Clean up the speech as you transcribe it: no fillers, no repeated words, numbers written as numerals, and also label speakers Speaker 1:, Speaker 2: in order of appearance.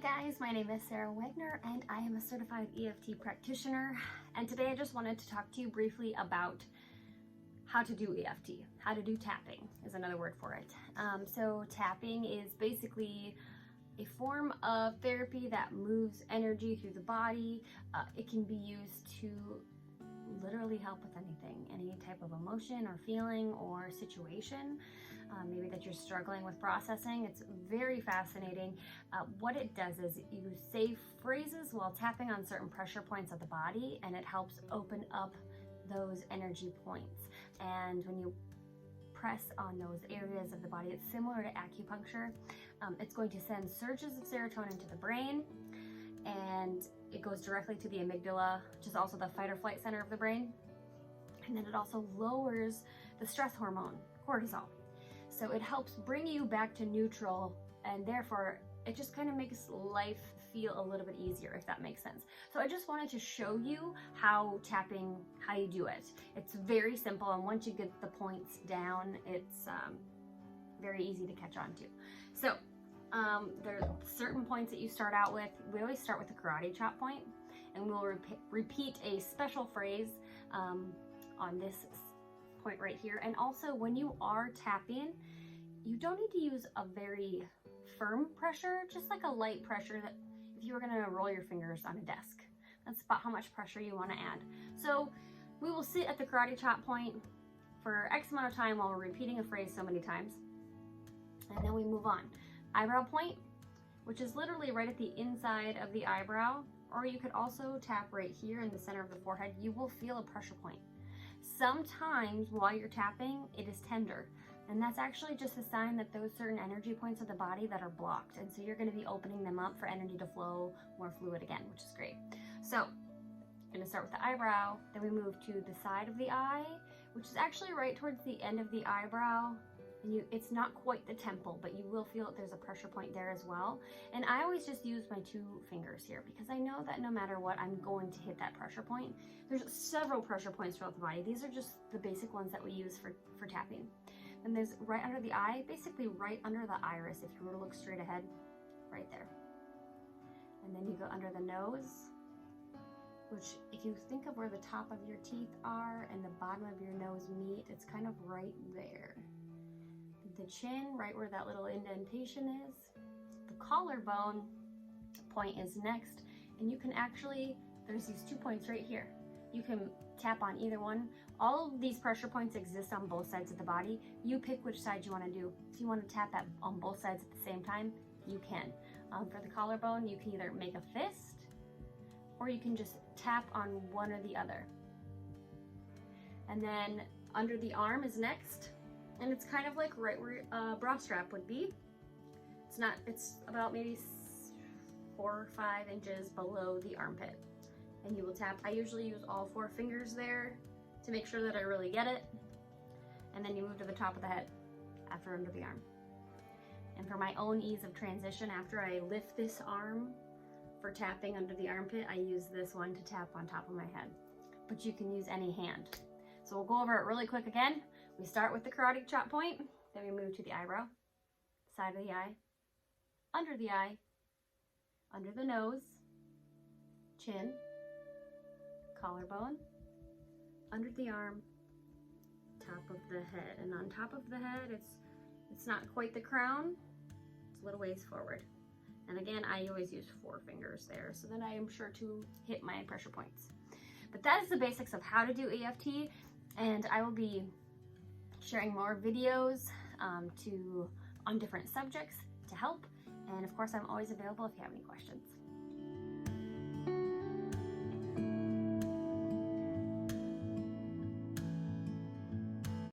Speaker 1: guys, my name is Sarah Wagner and I am a certified EFT practitioner, and today I just wanted to talk to you briefly about how to do EFT. How to do tapping is another word for it. So tapping is basically a form of therapy that moves energy through the body. It can be used to literally help with anything, any type of emotion or feeling or situation, maybe that you're struggling with processing. It's very fascinating. What it does is you say phrases while tapping on certain pressure points of the body, and it helps open up those energy points. And when you press on those areas of the body, it's similar to acupuncture. It's going to send surges of serotonin to the brain, and it goes directly to the amygdala, which is also the fight or flight center of the brain. And then it also lowers the stress hormone, cortisol. So it helps bring you back to neutral, and therefore it just kind of makes life feel a little bit easier, if that makes sense. So I just wanted to show you how you do it. It's very simple, and once you get the points down, it's very easy to catch on to. So there are certain points that you start out with. We always start with the karate chop point, and we'll repeat a special phrase on this point right here. And also, when you are tapping, you don't need to use a very firm pressure, just like a light pressure, that if you were going to roll your fingers on a desk. That's about how much pressure you want to add. So we will sit at the karate chop point for X amount of time while we're repeating a phrase so many times, and then we move on. Eyebrow point, which is literally right at the inside of the eyebrow, or you could also tap right here in the center of the forehead. You will feel a pressure point. Sometimes while you're tapping, it is tender, and that's actually just a sign that those certain energy points of the body that are blocked, and so you're going to be opening them up for energy to flow, more fluid again, which is great. So I'm going to start with the eyebrow, then we move to the side of the eye, which is actually right towards the end of the eyebrow. And it's not quite the temple, but you will feel that there's a pressure point there as well. And I always just use my 2 fingers here, because I know that no matter what, I'm going to hit that pressure point. There's several pressure points throughout the body. These are just the basic ones that we use for tapping. And there's right under the eye, basically right under the iris, if you were to look straight ahead, right there. And then you go under the nose, which, if you think of where the top of your teeth are and the bottom of your nose meet, it's kind of right there. The chin, right where that little indentation is. The collarbone point is next, and you can actually, there's these 2 points right here. You can tap on either one. All of these pressure points exist on both sides of the body. You pick which side you want to do. If you want to tap that on both sides at the same time, you can. For the collarbone, you can either make a fist, or you can just tap on one or the other. And then under the arm is next. And it's kind of like right where a bra strap would be. It's about maybe 4 or 5 inches below the armpit. And you will tap. I usually use all 4 fingers there to make sure that I really get it. And then you move to the top of the head after under the arm. And for my own ease of transition, after I lift this arm for tapping under the armpit, I use this one to tap on top of my head. But you can use any hand. So we'll go over it really quick again. We start with the karate chop point, then we move to the eyebrow, side of the eye, under the nose, chin, collarbone, under the arm, top of the head. And on top of the head, it's not quite the crown, it's a little ways forward. And again, I always use 4 fingers there, so then I am sure to hit my pressure points. But that is the basics of how to do EFT, and I will be sharing more videos on different subjects to help. And of course, I'm always available if you have any questions.